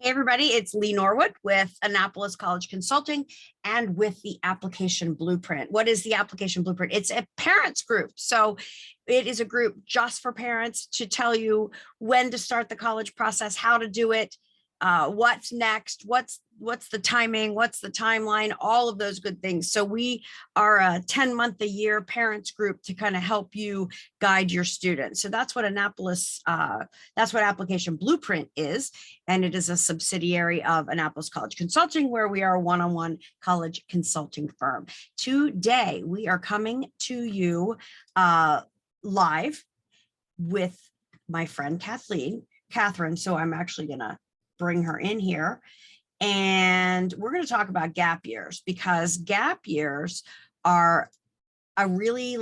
Hey everybody, it's Lee Norwood with Annapolis College Consulting and with the Application Blueprint. What is the Application Blueprint? It's a parents group. So it is a group just for parents to tell you when to start the college process, how to do it, what's next, what's the timing, what's the timeline, all of those good things. So we are a 10-month a year parents group to kind of help you guide your students. So that's what that's what Application Blueprint is. And it is a subsidiary of Annapolis College Consulting, where we are a one-on-one college consulting firm. Today, we are coming to you live with my friend Katherine. So I'm actually going to bring her in here. And we're going to talk about gap years, because gap years are a really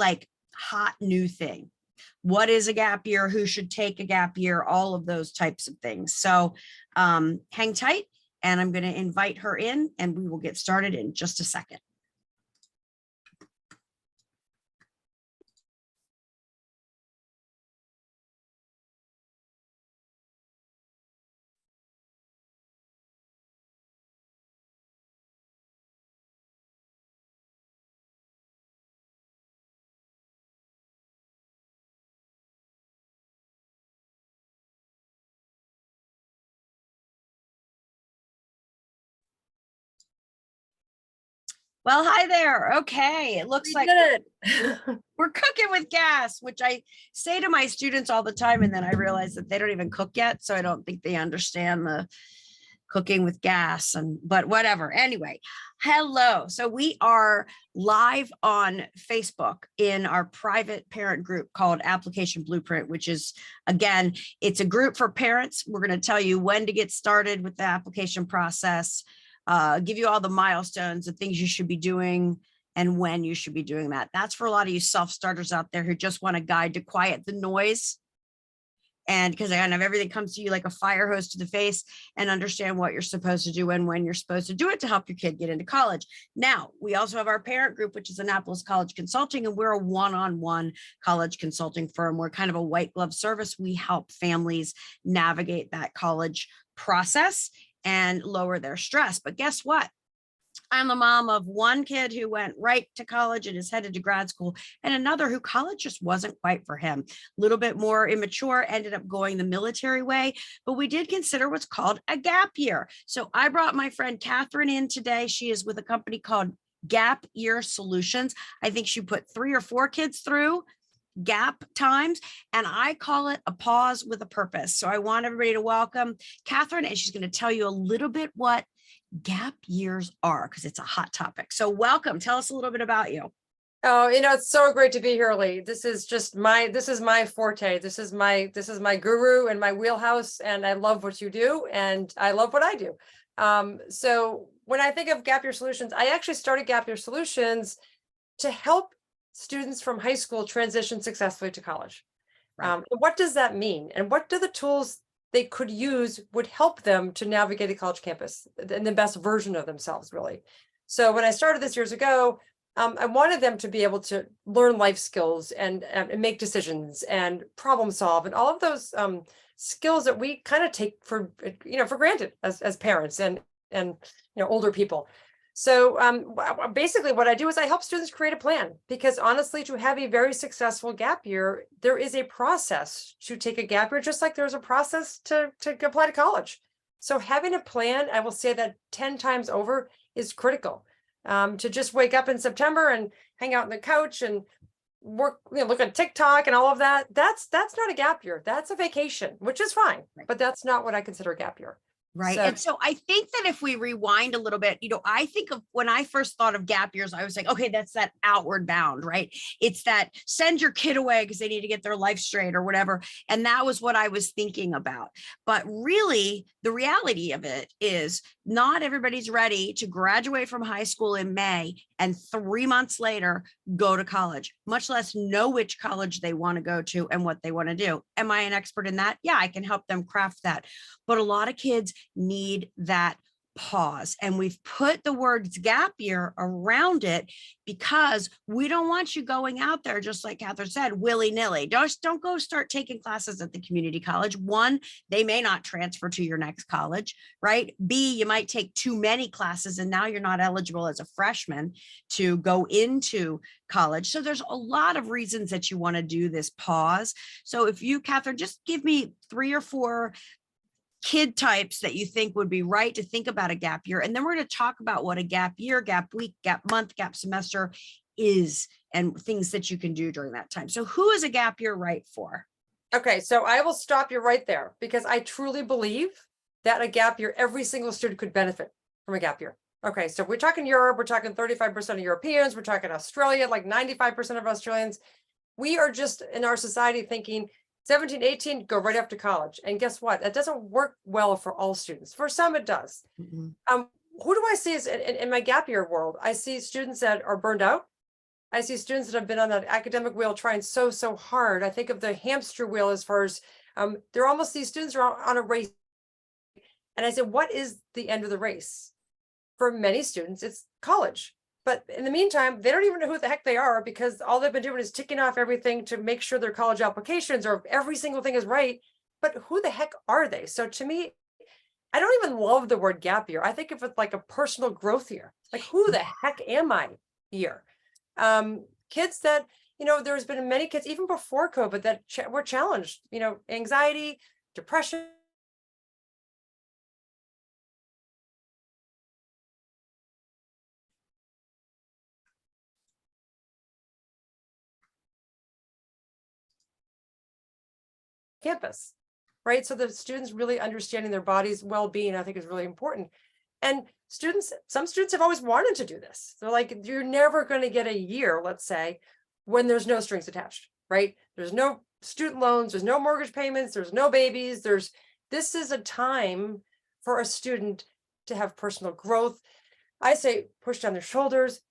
hot new thing. What is a gap year? Who should take a gap year? All of those types of things. So hang tight, and I'm going to invite her in, and we will get started in just a second. Well, hi there. Okay, it looks like we're cooking with gas, which I say to my students all the time, and then I realize that they don't even cook yet, so I don't think they understand the cooking with gas, but whatever. Anyway, hello. So we are live on Facebook in our private parent group called Application Blueprint, which is, again, it's a group for parents. We're going to tell you when to get started with the application process, give you all the milestones, the things you should be doing, and when you should be doing that. That's for a lot of you self-starters out there who just want a guide to quiet the noise. And because kind of everything comes to you like a fire hose to the face, and understand what you're supposed to do and when you're supposed to do it to help your kid get into college. Now, we also have our parent group, which is Annapolis College Consulting, and we're a one-on-one college consulting firm. We're kind of a white glove service. We help families navigate that college process and lower their stress. But guess what? I'm the mom of one kid who went right to college and is headed to grad school, and another who college just wasn't quite for him. A little bit more immature, ended up going the military way, but we did consider what's called a gap year. So I brought my friend Katherine in today. She is with a company called Gap Year Solutions. I think she put 3 or 4 kids through gap times, and I call it a pause with a purpose. So I want everybody to welcome Katherine, and she's going to tell you a little bit what gap years are, because it's a hot topic. So welcome. Tell us a little bit about you. Oh, it's so great to be here, Lee. This is my forte. This is my guru and my wheelhouse, and I love what you do, and I love what I do. So when I think of Gap Year Solutions, I actually started Gap Year Solutions to help students from high school transition successfully to college. Right. What does that mean? And what do the tools they could use would help them to navigate a college campus and the best version of themselves, really? So when I started this years ago, I wanted them to be able to learn life skills and make decisions and problem solve, and all of those skills that we kind of take for granted as parents and older people. So basically what I do is I help students create a plan, because honestly, to have a very successful gap year, there is a process to take a gap year, just like there's a process to apply to college. So having a plan, I will say that 10 times over, is critical. To just wake up in September and hang out on the couch and work, look at TikTok and all of that, that's not a gap year. That's a vacation, which is fine, but that's not what I consider a gap year. Right. And so I think that if we rewind a little bit, I think of when I first thought of gap years, I was like, okay, that's that outward bound, right? It's that send your kid away because they need to get their life straight or whatever. And that was what I was thinking about. But really, the reality of it is not everybody's ready to graduate from high school in May and 3 months later go to college, much less know which college they want to go to and what they want to do. Am I an expert in that? Yeah, I can help them craft that. But a lot of kids need that pause, and we've put the words gap year around it because we don't want you going out there, just like Catherine said, willy-nilly. Don't go start taking classes at the community college. One, they may not transfer to your next college, right? B, you might take too many classes and now you're not eligible as a freshman to go into college. So there's a lot of reasons that you want to do this pause. So if you, Catherine, just give me 3 or 4 kid types that you think would be right to think about a gap year. And then we're going to talk about what a gap year, gap week, gap month, gap semester is and things that you can do during that time. So who is a gap year right for? Okay, so I will stop you right there because I truly believe that a gap year, every single student could benefit from a gap year. Okay, so we're talking Europe, we're talking 35% of Europeans, we're talking Australia, like 95% of Australians. We are just in our society thinking 17, 18, go right after college. And guess what? That doesn't work well for all students. For some, it does. Mm-hmm. Who do I see is in my gap year world? I see students that are burned out. I see students that have been on that academic wheel trying so hard. I think of the hamster wheel as far as they're almost, these students are on a race. And I said, what is the end of the race? For many students, it's college. But in the meantime, they don't even know who the heck they are because all they've been doing is ticking off everything to make sure their college applications or every single thing is right. But who the heck are they? So to me, I don't even love the word gap year. I think of it like a personal growth year. Like, who the heck am I year? Kids that, there's been many kids, even before COVID, that were challenged, anxiety, depression. Campus, right? So the students really understanding their body's well-being, I think, is really important. And some students have always wanted to do this. They're like, you're never going to get a year, let's say, when there's no strings attached, right? There's no student loans, there's no mortgage payments, there's no babies. This is a time for a student to have personal growth. I say, push down their shoulders.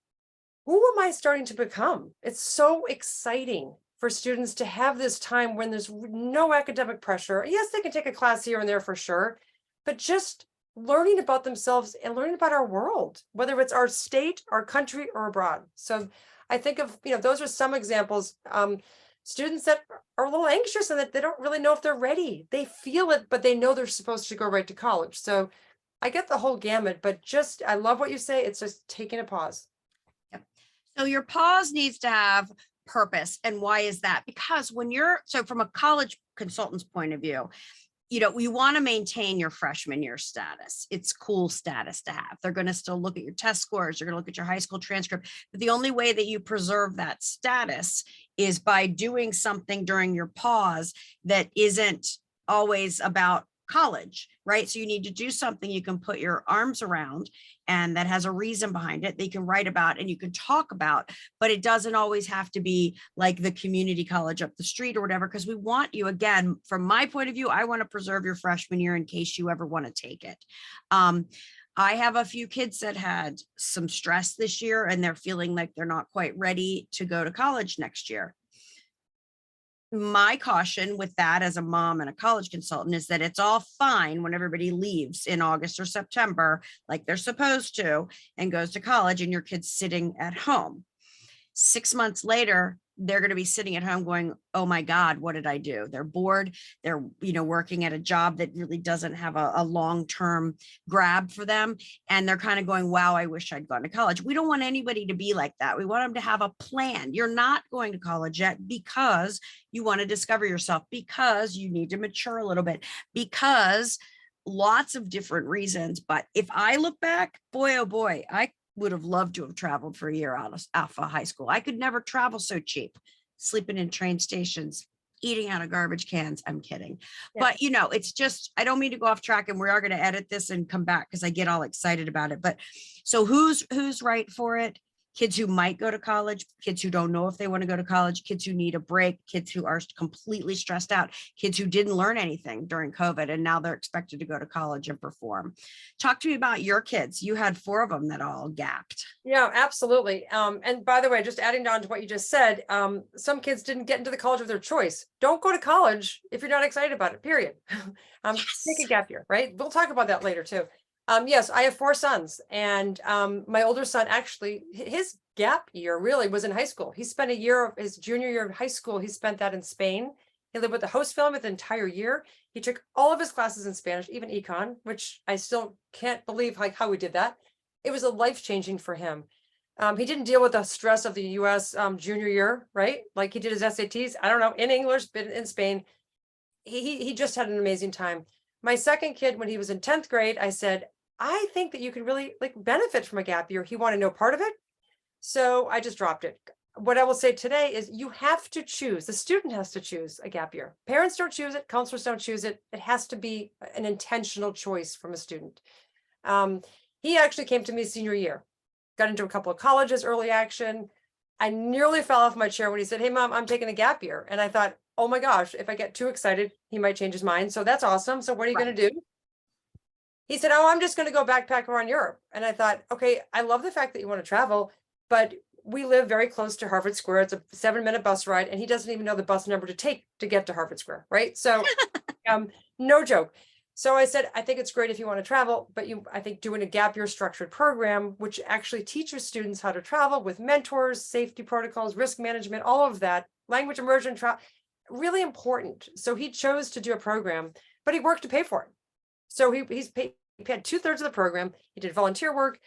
Who am I starting to become? It's so exciting for students to have this time when there's no academic pressure. Yes, they can take a class here and there for sure, but just learning about themselves and learning about our world, whether it's our state, our country, or abroad. So I think of, those are some examples. Students that are a little anxious and that they don't really know if they're ready. They feel it, but they know they're supposed to go right to college. So I get the whole gamut, but I love what you say. It's just taking a pause. Yep. So your pause needs to have purpose. And why is that? Because so from a college consultant's point of view, you want to maintain your freshman year status. It's cool status to have. They're going to still look at your test scores. They're going to look at your high school transcript. But the only way that you preserve that status is by doing something during your pause that isn't always about college, right? So you need to do something you can put your arms around and that has a reason behind it that you can write about and you can talk about, but it doesn't always have to be like the community college up the street or whatever, because we want you, again, from my point of view, I want to preserve your freshman year in case you ever want to take it. I have a few kids that had some stress this year and they're feeling like they're not quite ready to go to college next year. My caution with that as a mom and a college consultant is that it's all fine when everybody leaves in August or September, like they're supposed to, and goes to college and your kid's sitting at home. 6 months later, they're going to be sitting at home going, oh my God, what did I do? They're bored. They're, working at a job that really doesn't have a long-term grab for them. And they're kind of going, wow, I wish I'd gone to college. We don't want anybody to be like that. We want them to have a plan. You're not going to college yet because you want to discover yourself, because you need to mature a little bit, because lots of different reasons. But if I look back, boy, oh boy, I would have loved to have traveled for a year out of high school. I could never travel so cheap, sleeping in train stations, eating out of garbage cans. I'm kidding. Yeah. But it's just, I don't mean to go off track, and we are going to edit this and come back because I get all excited about it. But so who's right for it? Kids who might go to college, kids who don't know if they want to go to college, kids who need a break, kids who are completely stressed out, kids who didn't learn anything during COVID and now they're expected to go to college and perform. Talk to me about your kids. You had 4 of them that all gapped. Yeah, absolutely. And by the way, just adding on to what you just said, some kids didn't get into the college of their choice. Don't go to college if you're not excited about it, period. Yes. Take a gap year, right? We'll talk about that later too. Yes, I have 4 sons, and my older son actually, his gap year really was in high school. He spent a year of his junior year of high school. He spent that in Spain. He lived with the host family the entire year. He took all of his classes in Spanish, even econ, which I still can't believe how we did that. It was a life-changing for him. He didn't deal with the stress of the US junior year, right? Like he did his SATs, I don't know, in English, but in Spain. He just had an amazing time. My second kid, when he was in 10th grade, I said, I think that you could really like benefit from a gap year. He wanted no part of it. So I just dropped it. What I will say today is you have to choose. The student has to choose a gap year. Parents don't choose it. Counselors don't choose it. It has to be an intentional choice from a student. He actually came to me senior year, got into a couple of colleges, early action. I nearly fell off my chair when he said, hey, Mom, I'm taking a gap year. And I thought, oh my gosh, if I get too excited, he might change his mind. So that's awesome. So what are you going to do? He said, oh, I'm just going to go backpack around Europe. And I thought, okay, I love the fact that you want to travel, but we live very close to Harvard Square. It's a 7-minute bus ride, and he doesn't even know the bus number to take to get to Harvard Square, right? So no joke. So I said, I think it's great if you want to travel, but I think doing a gap year structured program, which actually teaches students how to travel with mentors, safety protocols, risk management, all of that, language immersion, really important. So he chose to do a program, but he worked to pay for it. So he paid 2/3 of the program. He did volunteer work.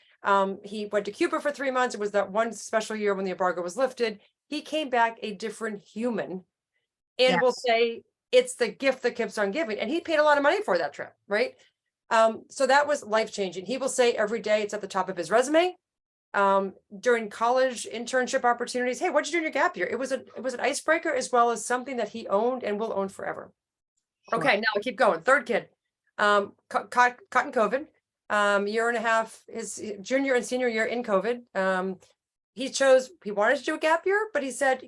He went to Cuba for 3 months. It was that one special year when the embargo was lifted. He came back a different human, and will say it's the gift that keeps on giving. And he paid a lot of money for that trip, right? So that was life-changing. He will say every day it's at the top of his resume. During college internship opportunities, hey, what'd you do in your gap year? It was an icebreaker as well as something that he owned and will own forever. Sure. Okay, now I'll keep going. Third kid, caught in COVID, year and a half, his junior and senior year in COVID. He wanted to do a gap year, but he said,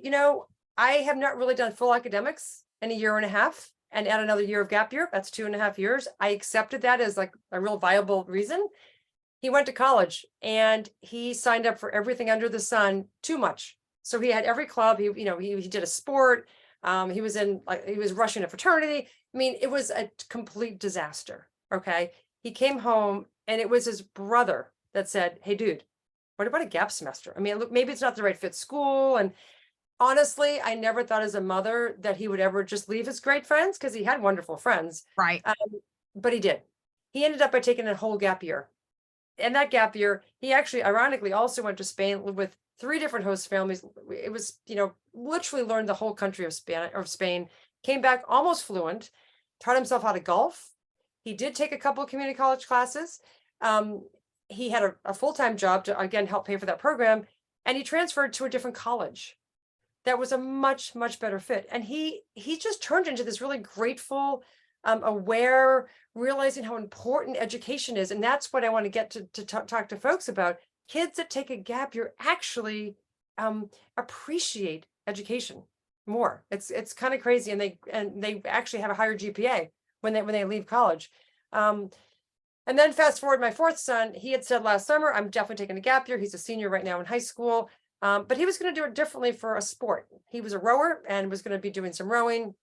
I have not really done full academics in a year and a half, and add another year of gap year. That's 2.5 years. I accepted that as like a real viable reason. He went to college and he signed up for everything under the sun, too much. So he had every club. He did a sport. He was rushing a fraternity. I mean, it was a complete disaster. Okay. He came home and it was his brother that said, hey, dude, what about a gap semester? I mean, look, maybe it's not the right fit school. And honestly, I never thought as a mother that he would ever just leave his great friends, because he had wonderful friends. Right. But he did. He ended up by taking a whole gap year. And that gap year, he actually ironically also went to Spain, lived with 3 different host families. It was, literally learned the whole country of Spain, came back almost fluent, taught himself how to golf. He did take a couple of community college classes. He had a full-time job to, again, help pay for that program. And he transferred to a different college that was a much, much better fit. And he just turned into this really grateful, aware, realizing how important education is. And that's what I want to get to talk to folks about. Kids that take a gap year actually appreciate education more. It's kind of crazy, and they actually have a higher GPA when they leave college. And then fast forward, my 4th son, he had said last summer, I'm definitely taking a gap year. He's a senior right now in high school, but he was going to do it differently for a sport. He was a rower and was going to be doing some rowing.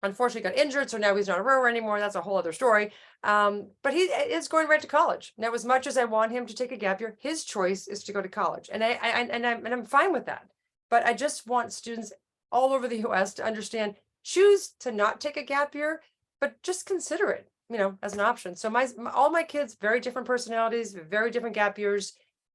Unfortunately got injured, so now he's not a rower anymore. That's a whole other story. But he is going right to college. Now, as much as I want him to take a gap year, his choice is to go to college. And I'm fine with that. But I just want students all over the US to understand, choose to not take a gap year, but just consider it, as an option. So all my kids, very different personalities, very different gap years,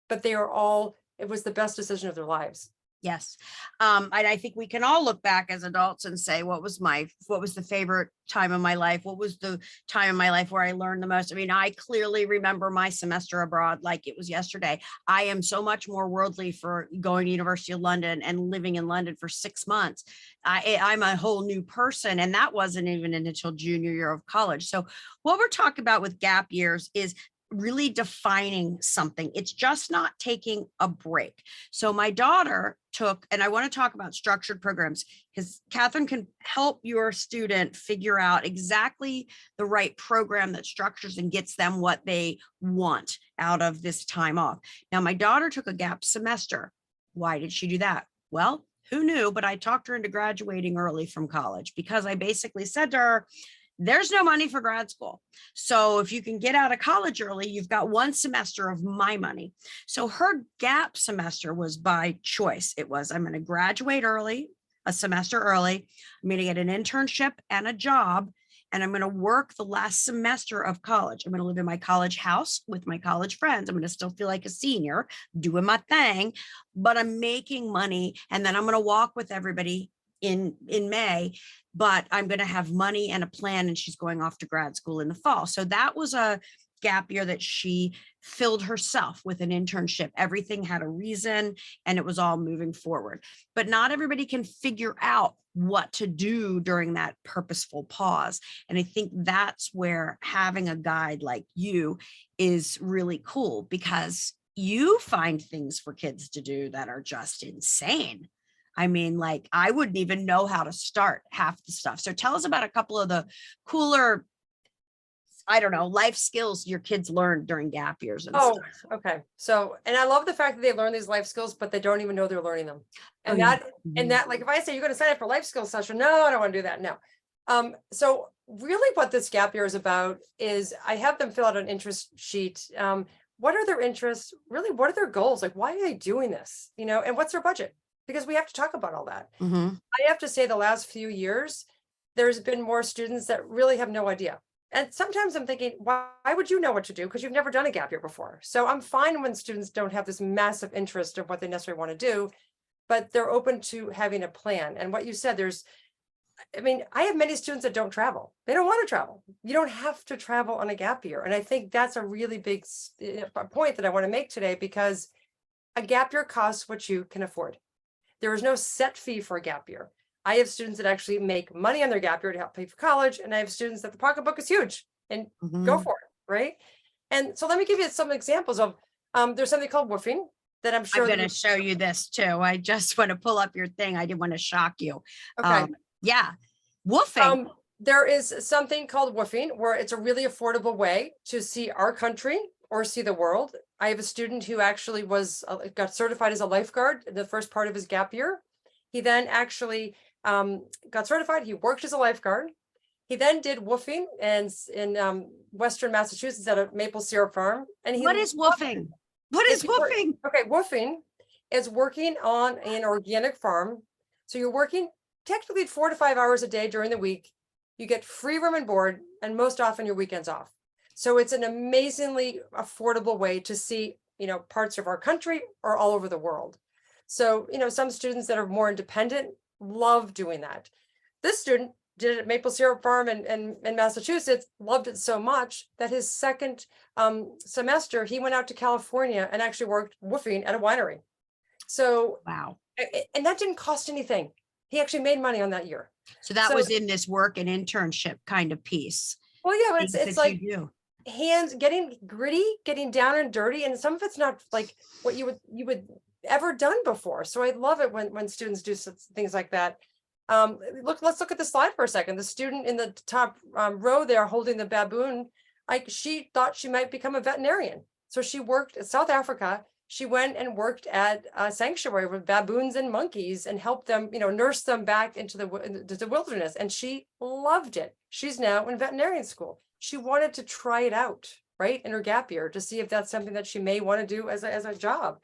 but it was the best decision of their lives. Yes. And I think we can all look back as adults and say, what was the favorite time of my life? What was the time of my life where I learned the most? I mean, I clearly remember my semester abroad like it was yesterday. I am so much more worldly for going to University of London and living in London for 6 months. I'm a whole new person, and that wasn't even until junior year of college. So what we're talking about with gap years is really defining something. It's just not taking a break. So my daughter took, and I want to talk about structured programs, because Katherine can help your student figure out exactly the right program that structures and gets them what they want out of this time off. Now, my daughter took a gap semester. Why did she do that? Well, who knew? But I talked her into graduating early from college, because I basically said to her, there's no money for grad school. So if you can get out of college early, you've got 1 semester of my money. So her gap semester was by choice. It was, I'm going to graduate early, a semester early. I'm going to get an internship and a job, and I'm going to work the last semester of college. I'm going to live in my college house with my college friends. I'm going to still feel like a senior doing my thing, but I'm making money. And then I'm going to walk with everybody in May, but I'm going to have money and a plan. And she's going off to grad school in the fall. So that was a gap year that she filled herself with an internship. Everything had a reason and it was all moving forward. But not everybody can figure out what to do during that purposeful pause. And I think that's where having a guide like you is really cool, because you find things for kids to do that are just insane. I mean, like, I wouldn't even know how to start half the stuff. So tell us about a couple of the cooler, I don't know, life skills your kids learned during gap years and stuff. Okay. So, and I love the fact that they learn these life skills, but they don't even know they're learning them. And that, like, if I say you're going to sign up for life skills session, no, I don't want to do that. No. So really what this gap year is about is I have them fill out an interest sheet. What are their interests? Really, what are their goals? Like, why are they doing this? You know, and what's their budget? Because we have to talk about all that. I have to say the last few years, there's been more students that really have no idea. And sometimes I'm thinking, why would you know what to do? Because you've never done a gap year before. So I'm fine when students don't have this massive interest of what they necessarily want to do, but they're open to having a plan. And what you said, I mean, I have many students that don't travel. They don't want to travel. You don't have to travel on a gap year. And I think that's a really big point that I want to make today, because a gap year costs what you can afford. There is no set fee for a gap year. I have students that actually make money on their gap year to help pay for college. And I have students that the pocketbook is huge and go for it, right? And so let me give you some examples of, there's something called woofing that I'm sure. I'm going to show you this too. I just want to pull up your thing. I didn't want to shock you. Okay. Yeah. Woofing. There is something called woofing where it's a really affordable way to see our country or see the world. I have a student who actually got certified as a lifeguard in the first part of his gap year. He then actually got certified. He worked as a lifeguard. He then did woofing in Western Massachusetts at a maple syrup farm. And what is woofing? What is woofing? Okay, woofing is working on an organic farm. So you're working technically 4 to 5 hours a day during the week. You get free room and board, and most often your weekends off. So it's an amazingly affordable way to see, you know, parts of our country or all over the world. So, you know, some students that are more independent love doing that. This student did it at Maple Syrup Farm in Massachusetts, loved it so much that his second semester, he went out to California and actually worked woofing at a winery. So, wow. And that didn't cost anything. He actually made money on that year. So that was in this work and internship kind of piece. Well, yeah, it's like hands getting gritty, getting down and dirty. And some of it's not like what you would ever done before. So I love it when students do things like that. Let's look at the slide for a second. The student in the top row there holding the baboon, like, she thought she might become a veterinarian. So she worked in South Africa. She went and worked at a sanctuary with baboons and monkeys and helped them, you know, nurse them back into the wilderness. And she loved it. She's now in veterinarian school. She wanted to try it out, right, in her gap year to see if that's something that she may want to do as a job.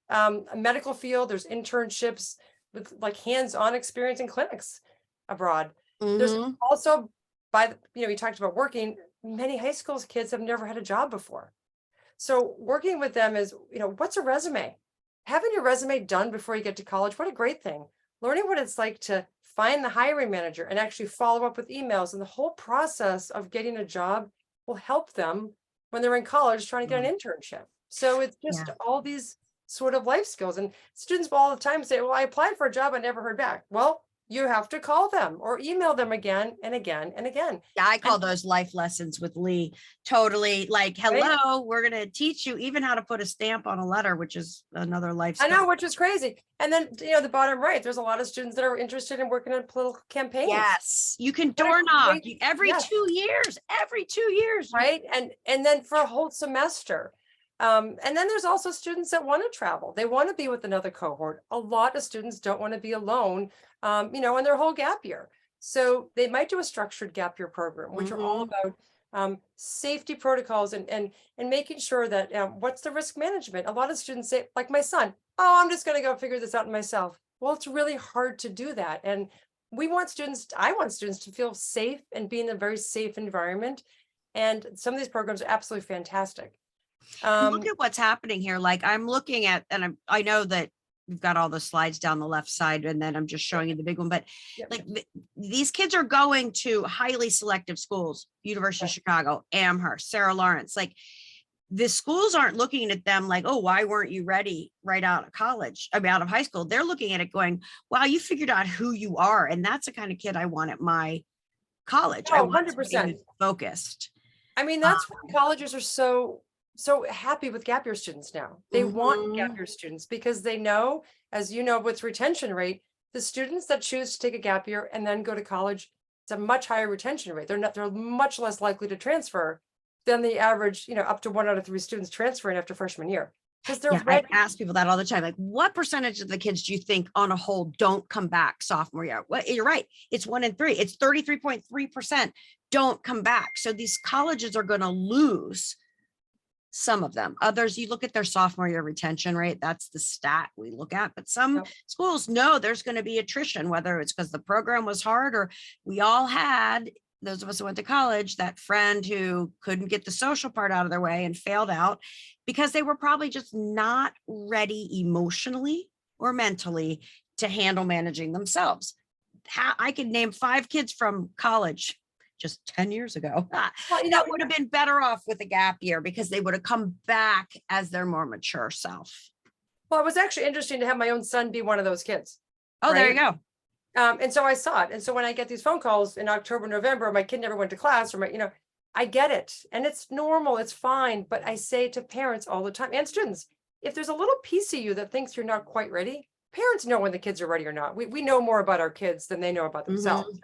A medical field, there's internships with like hands-on experience in clinics abroad. There's also, you talked about working, many high school kids have never had a job before. So working with them is, you know, what's a resume? Having your resume done before you get to college, what a great thing. Learning what it's like to find the hiring manager and actually follow up with emails, and the whole process of getting a job will help them when they're in college trying to get an internship. So it's just all these sort of life skills. And students will all the time say, well, I applied for a job, I never heard back. Well, you have to call them or email them again and again and again. Yeah, I call those life lessons with Lee. Totally, like, hello, we're going to teach you even how to put a stamp on a letter, which is another life skill. I know, which is crazy. And then, you know, the bottom right, there's a lot of students that are interested in working on political campaigns. Yes, you can door knock every 2 years, right? And then for a whole semester. And then there's also students that want to travel. They want to be with another cohort. A lot of students don't want to be alone, you know, in their whole gap year. So they might do a structured gap year program, which are all about safety protocols and making sure that what's the risk management. A lot of students say, like my son, oh, I'm just going to go figure this out myself. Well, it's really hard to do that. And I want students to feel safe and be in a very safe environment. And some of these programs are absolutely fantastic. And look at what's happening here. Like I'm looking at, and I know that we've got all the slides down the left side, and then I'm just showing you the big one, but Yep. like these kids are going to highly selective schools, University of Chicago, Amherst, Sarah Lawrence. Like the schools aren't looking at them like, oh, why weren't you ready right out of college, out of high school? They're looking at it going, wow, you figured out who you are. And that's the kind of kid I want at my college. I Oh, want somebody 100%. who's focused. I mean, that's why colleges are so happy with gap year students now. They want gap year students because they know, as you know, with retention rate, the students that choose to take a gap year and then go to college, it's a much higher retention rate. They're much less likely to transfer than the average, up to 1 out of 3 students transferring after freshman year. Because they're I ask people that all the time. Like, what percentage of the kids do you think on a whole don't come back sophomore year? Well, you're right. It's 1 in 3. It's 33.3% don't come back. So these colleges are going to lose some of them. Others, you look at their sophomore year retention rate. That's the stat we look at. But some schools know there's going to be attrition, whether it's because the program was hard or we all had, those of us who went to college, that friend who couldn't get the social part out of their way and failed out because they were probably just not ready emotionally or mentally to handle managing themselves. I could name 5 kids from college just 10 years ago. Well, that would have been better off with a gap year because they would have come back as their more mature self. Well, it was actually interesting to have my own son be one of those kids. Oh, right? There you go. And so I saw it. And so when I get these phone calls in October, November, my kid never went to class or I get it. And it's normal. It's fine. But I say to parents all the time and students, if there's a little piece of you that thinks you're not quite ready, parents know when the kids are ready or not. We know more about our kids than they know about themselves,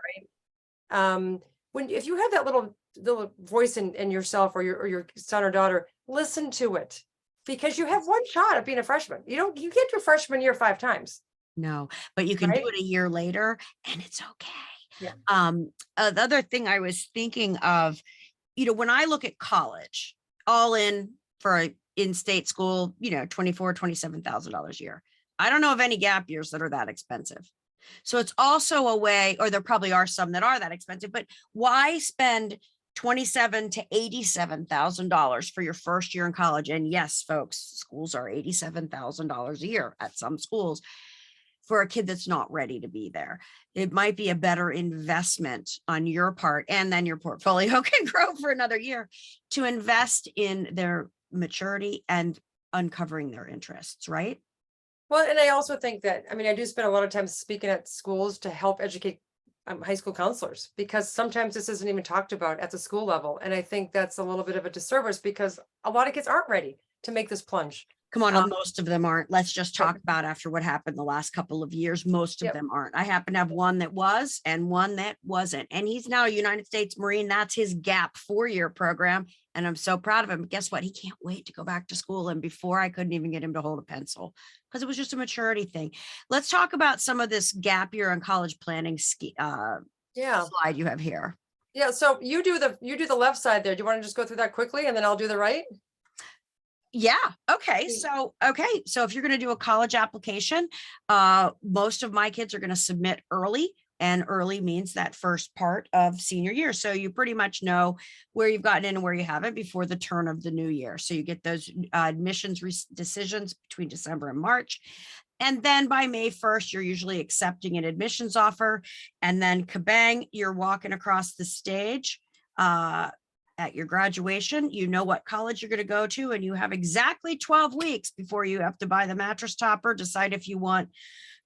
right? If you have that little voice in yourself or your son or daughter, listen to it because you have one shot at being a freshman. You get your freshman year 5 times. No, but you can do it a year later and it's okay. Yeah. The other thing I was thinking of, when I look at college, all in for an in-state school, $27,000 a year. I don't know of any gap years that are that expensive. So it's also a way, or there probably are some that are that expensive, but why spend $27,000 to $87,000 for your first year in college? And yes, folks, schools are $87,000 a year at some schools for a kid that's not ready to be there. It might be a better investment on your part, and then your portfolio can grow for another year to invest in their maturity and uncovering their interests, right? Well, and I also think that, I do spend a lot of time speaking at schools to help educate high school counselors, because sometimes this isn't even talked about at the school level. And I think that's a little bit of a disservice because a lot of kids aren't ready to make this plunge. Come on, most of them aren't. Let's just talk about after what happened the last couple of years. Most of them aren't. I happen to have one that was and one that wasn't. And he's now a United States Marine. That's his gap 4-year program. And I'm so proud of him. But guess what? He can't wait to go back to school. And before I couldn't even get him to hold a pencil because it was just a maturity thing. Let's talk about some of this gap year and college planning slide you have here. Yeah. So you do the left side there. Do you want to just go through that quickly and then I'll do the right? Yeah. Okay. So if you're going to do a college application, most of my kids are going to submit early, and early means that first part of senior year. So you pretty much know where you've gotten in and where you haven't before the turn of the new year. So you get those admissions decisions between December and March. And then by May 1st, you're usually accepting an admissions offer. And then kabang, you're walking across the stage. At your graduation, you know what college you're going to go to, and you have exactly 12 weeks before you have to buy the mattress topper, decide if you want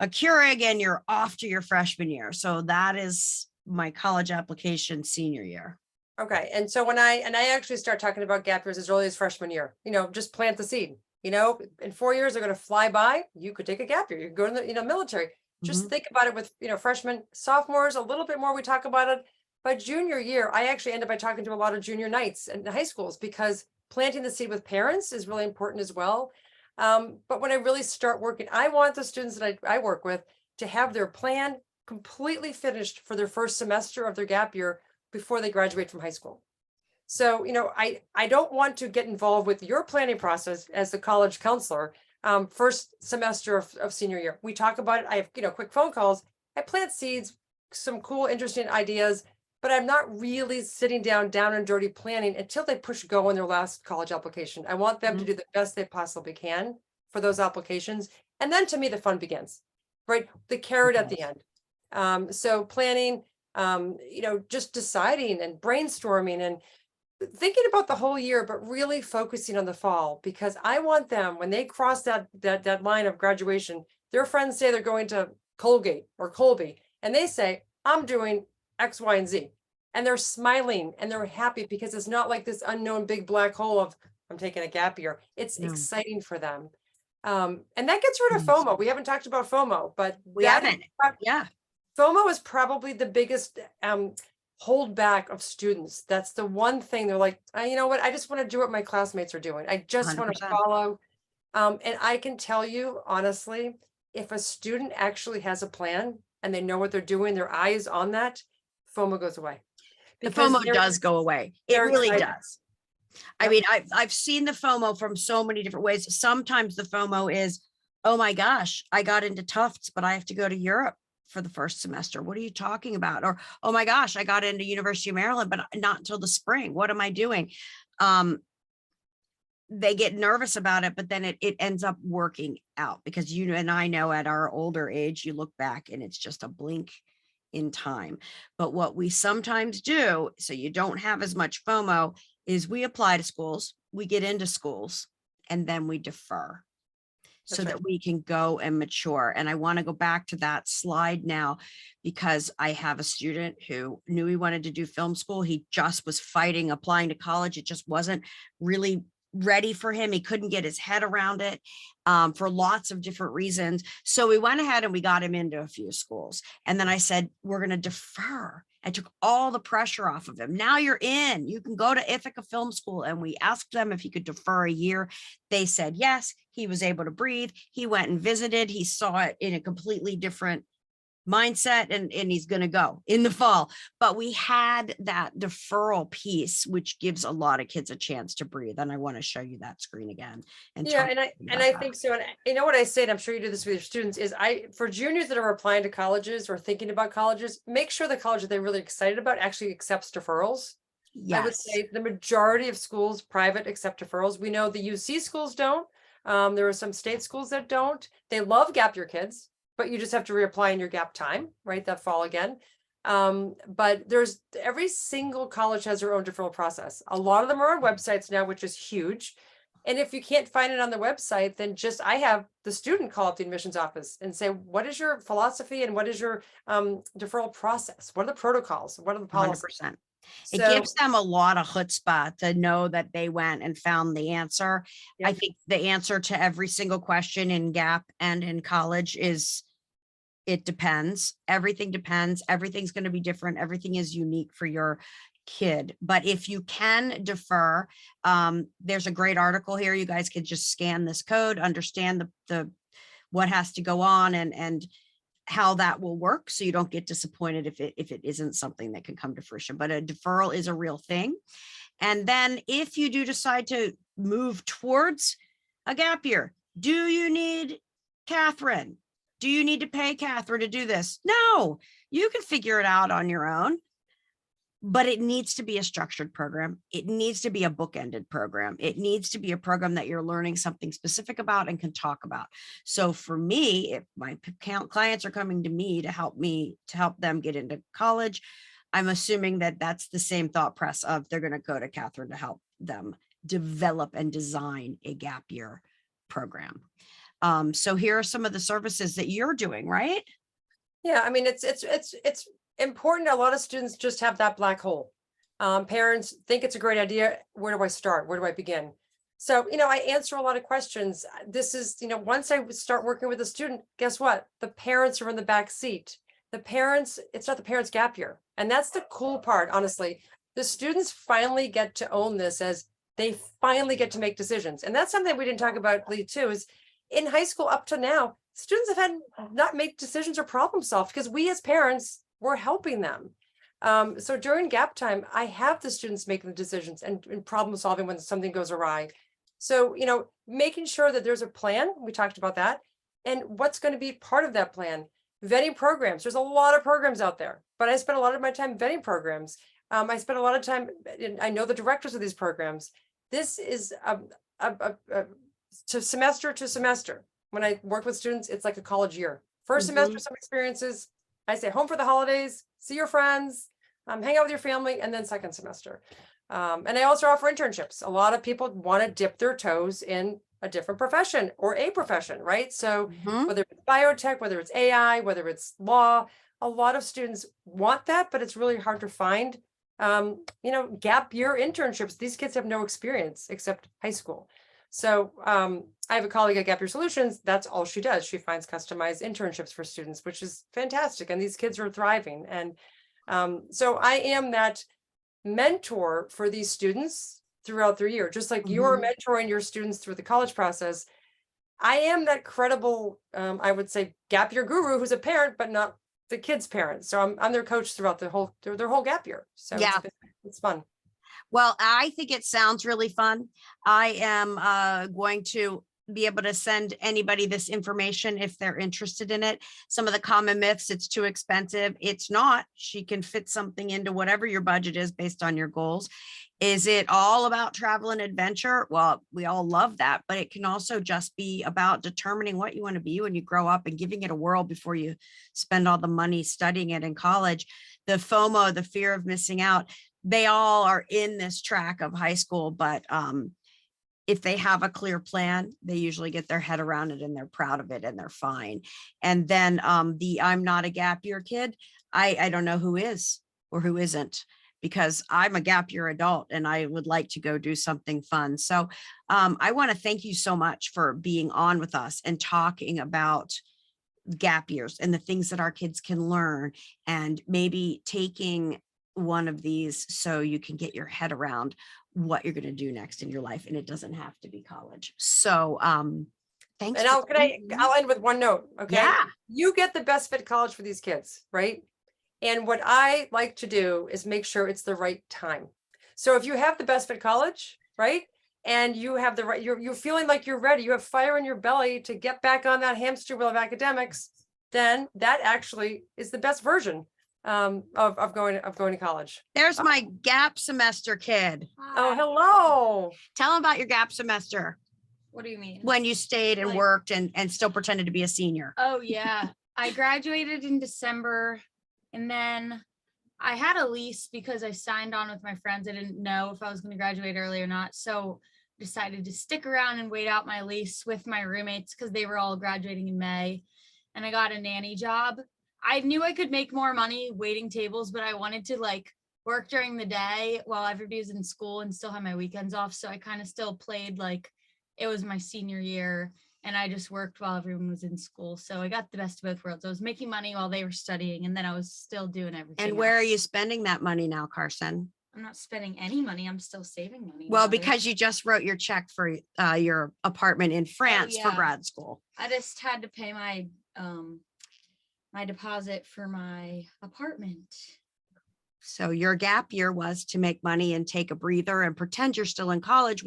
a Keurig, and you're off to your freshman year. So that is my college application senior year. Okay. And so when I actually start talking about gap years as early as freshman year, just plant the seed, in 4 years, they're going to fly by. You could take a gap year. You go to the military. Just think about it with, freshmen, sophomores, a little bit more. We talk about it. But junior year, I actually end up by talking to a lot of junior nights and high schools because planting the seed with parents is really important as well. But when I really start working, I want the students that I work with to have their plan completely finished for their first semester of their gap year before they graduate from high school. So, I don't want to get involved with your planning process as the college counselor. First semester of senior year, we talk about it. I have, quick phone calls. I plant seeds, some cool, interesting ideas, but I'm not really sitting down and dirty planning until they push go on their last college application. I want them to do the best they possibly can for those applications. And then to me, the fun begins, right? The carrot at the end. So planning, just deciding and brainstorming and thinking about the whole year, but really focusing on the fall, because I want them, when they cross that line of graduation, their friends say they're going to Colgate or Colby, and they say, I'm doing X, Y, and Z. And they're smiling and they're happy because it's not like this unknown big black hole of I'm taking a gap year. It's exciting for them. And that gets rid of FOMO. We haven't talked about FOMO, but we haven't. Yeah. FOMO is probably the biggest hold back of students. That's the one thing they're like, you know what? I just want to do what my classmates are doing. I just 100%. want to follow. And I can tell you honestly, if a student actually has a plan and they know what they're doing, their eye is on that, FOMO goes away. The FOMO does go away. It really does. I mean, I've seen the FOMO from so many different ways. Sometimes the FOMO is, oh my gosh, I got into Tufts, but I have to go to Europe for the first semester. What are you talking about? Or, oh my gosh, I got into University of Maryland, but not until the spring. What am I doing? They get nervous about it, but then it ends up working out, because you and I know at our older age, you look back and it's just a blink in time. But what we sometimes do, so you don't have as much FOMO, is we apply to schools, we get into schools, and then we defer so that we can go and mature. And I want to go back to that slide now, because I have a student who knew he wanted to do film school. He just was fighting applying to college. It just wasn't really ready for him. He couldn't get his head around it for lots of different reasons. So we went ahead and we got him into a few schools. And then I said, we're going to defer. I took all the pressure off of him. Now you're in, you can go to Ithaca Film School. And we asked them if he could defer a year. They said yes. He was able to breathe. He went and visited. He saw it in a completely different mindset, and he's going to go in the fall. But we had that deferral piece, which gives a lot of kids a chance to breathe. And I want to show you that screen again. And I think so. And you know what I say, and I'm sure you do this with your students, is for juniors that are applying to colleges or thinking about colleges, make sure the college that they're really excited about actually accepts deferrals. Yes. I would say the majority of schools, private, accept deferrals. We know the UC schools don't. There are some state schools that don't. They love gap year kids, but you just have to reapply in your gap time, right? That fall again. But every single college has their own deferral process. A lot of them are on websites now, which is huge. And if you can't find it on the website, then I have the student call up the admissions office and say, what is your philosophy and what is your deferral process? What are the protocols? What are the policies? 100%. It gives them a lot of chutzpah to know that they went and found the answer. Yep. I think the answer to every single question in gap and in college is, it depends. Everything depends. Everything's going to be different. Everything is unique for your kid. But if you can defer, there's a great article here. You guys can just scan this code, understand the what has to go on and how that will work, so you don't get disappointed if it isn't something that can come to fruition. But a deferral is a real thing. And then if you do decide to move towards a gap year, do you need Katherine? Do you need to pay Katherine to do this? No, you can figure it out on your own. But it needs to be a structured program. It needs to be a bookended program. It needs to be a program that you're learning something specific about and can talk about. So for me, if my clients are coming to me to help them get into college, I'm assuming that that's the same thought process of they're going to go to Katherine to help them develop and design a gap year program. So here are some of the services that you're doing, right? Yeah, I mean, it's important. A lot of students just have that black hole. Parents think it's a great idea. Where do I start? Where do I begin? So, I answer a lot of questions. This is, once I start working with a student, guess what? The parents are in the back seat. It's not the parents' gap year. And that's the cool part, honestly. The students finally get to own this, as they finally get to make decisions. And that's something we didn't talk about, Lee, too, is in high school up to now, students have had not make decisions or problem solve because we as parents were helping them. So during gap time, I have the students making the decisions and problem solving when something goes awry. So, making sure that there's a plan, we talked about that, and what's going to be part of that plan. Vetting programs. There's a lot of programs out there, but I spent a lot of my time vetting programs. I spent a lot of time, I know the directors of these programs. This is to semester to semester. When I work with students, it's like a college year. First semester, some experiences. I say home for the holidays, see your friends, hang out with your family, and then second semester. And I also offer internships. A lot of people want to dip their toes in a different profession or a profession, right? So whether it's biotech, whether it's AI, whether it's law, a lot of students want that, but it's really hard to find, gap year internships. These kids have no experience except high school. So I have a colleague at Gap Year Solutions. That's all she does. She finds customized internships for students, which is fantastic. And these kids are thriving. And so I am that mentor for these students throughout their year, just like you're mentoring your students through the college process. I am that credible, I would say, gap year guru who's a parent, but not the kid's parent. So I'm their coach throughout their whole gap year. So yeah, it's fun. Well, I think it sounds really fun. I am going to be able to send anybody this information if they're interested in it. Some of the common myths: it's too expensive. It's not. She can fit something into whatever your budget is based on your goals. Is it all about travel and adventure? Well, we all love that, but it can also just be about determining what you want to be when you grow up and giving it a whirl before you spend all the money studying it in college. The FOMO, the fear of missing out, they all are in this track of high school, but if they have a clear plan, they usually get their head around it and they're proud of it and they're fine. And then the I'm not a gap year kid, I don't know who is or who isn't, because I'm a gap year adult and I would like to go do something fun. So I want to thank you so much for being on with us and talking about gap years and the things that our kids can learn, and maybe taking one of these so you can get your head around what you're going to do next in your life, and it doesn't have to be college. So thanks. And I'll end with one note. Okay. Yeah. You get the best fit college for these kids, right? And what I like to do is make sure it's the right time. So if you have the best fit college, right, and you have the right, you're feeling like you're ready, you have fire in your belly to get back on that hamster wheel of academics, then that actually is the best version of going to college. There's my gap semester kid. Oh, hello. Tell them about your gap semester. What do you mean? When you stayed and worked and still pretended to be a senior. Oh yeah. I graduated in December, and then I had a lease because I signed on with my friends. I didn't know if I was going to graduate early or not. So I decided to stick around and wait out my lease with my roommates because they were all graduating in May. And I got a nanny job. I knew I could make more money waiting tables, but I wanted to work during the day while everybody was in school and still have my weekends off. So I kind of still played like it was my senior year, and I just worked while everyone was in school. So I got the best of both worlds. I was making money while they were studying, and then I was still doing everything. And where are you spending that money now, Carson? I'm not spending any money. I'm still saving money. Well, because you just wrote your check for your apartment in France for grad school. I just had to pay my my deposit for my apartment. So your gap year was to make money and take a breather and pretend you're still in college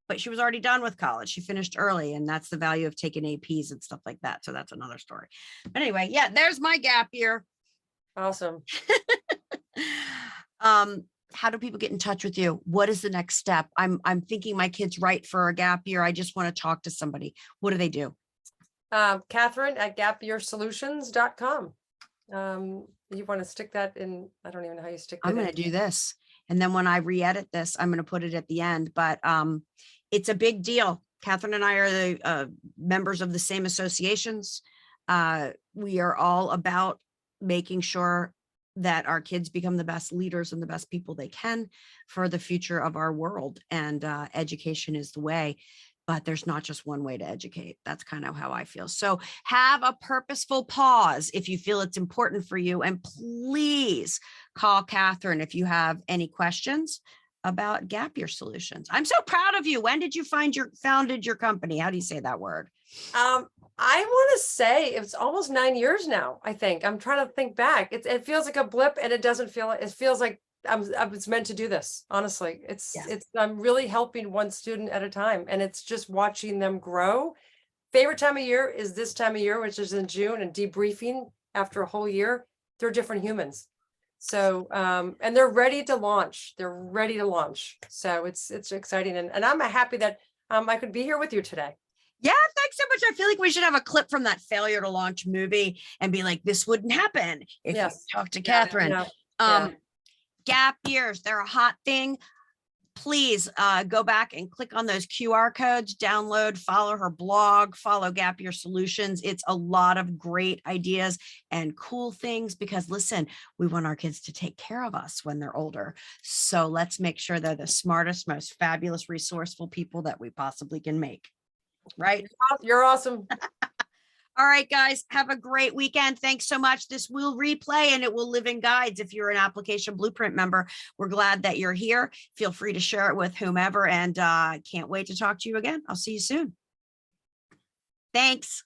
but she was already done with college. She finished early, and that's the value of taking APs and stuff like that. So that's another story. But anyway, yeah, there's my gap year. Awesome. How do people get in touch with you? What is the next step? I'm thinking my kid's right for a gap year. I just want to talk to somebody. What do they do? Katherine at gapyearsolutions.com. You want to stick that in? I don't even know how you stick that. I'm going to do this. And then when I re-edit this, I'm going to put it at the end, but it's a big deal. Katherine and I are the members of the same associations. We are all about making sure that our kids become the best leaders and the best people they can for the future of our world. And education is the way. But there's not just one way to educate. That's kind of how I feel. So have a purposeful pause if you feel it's important for you. And please call Katherine if you have any questions about Gap Year Solutions. I'm so proud of you. When did you founded your company? How do you say that word? I want to say it's almost 9 years now. I think I'm trying to think back. It feels like a blip, and it doesn't feel. It feels like I was meant to do this. Honestly, I'm really helping one student at a time, and it's just watching them grow. Favorite time of year is this time of year, which is in June, and debriefing after a whole year. They're different humans. So, and they're ready to launch. They're ready to launch. So it's exciting, and I'm happy that I could be here with you today. Yeah, thanks so much. I feel like we should have a clip from that failure to launch movie and be like, this wouldn't happen if you talk to Katherine. Gap years, they're a hot thing. Please go back and click on those QR codes, download, follow her blog, follow Gap Year Solutions. It's a lot of great ideas and cool things because listen, we want our kids to take care of us when they're older. So let's make sure they're the smartest, most fabulous, resourceful people that we possibly can make. Right? You're awesome. All right, guys, have a great weekend. Thanks so much. This will replay and it will live in guides. If you're an Application Blueprint member, we're glad that you're here. Feel free to share it with whomever, and can't wait to talk to you again. I'll see you soon. Thanks.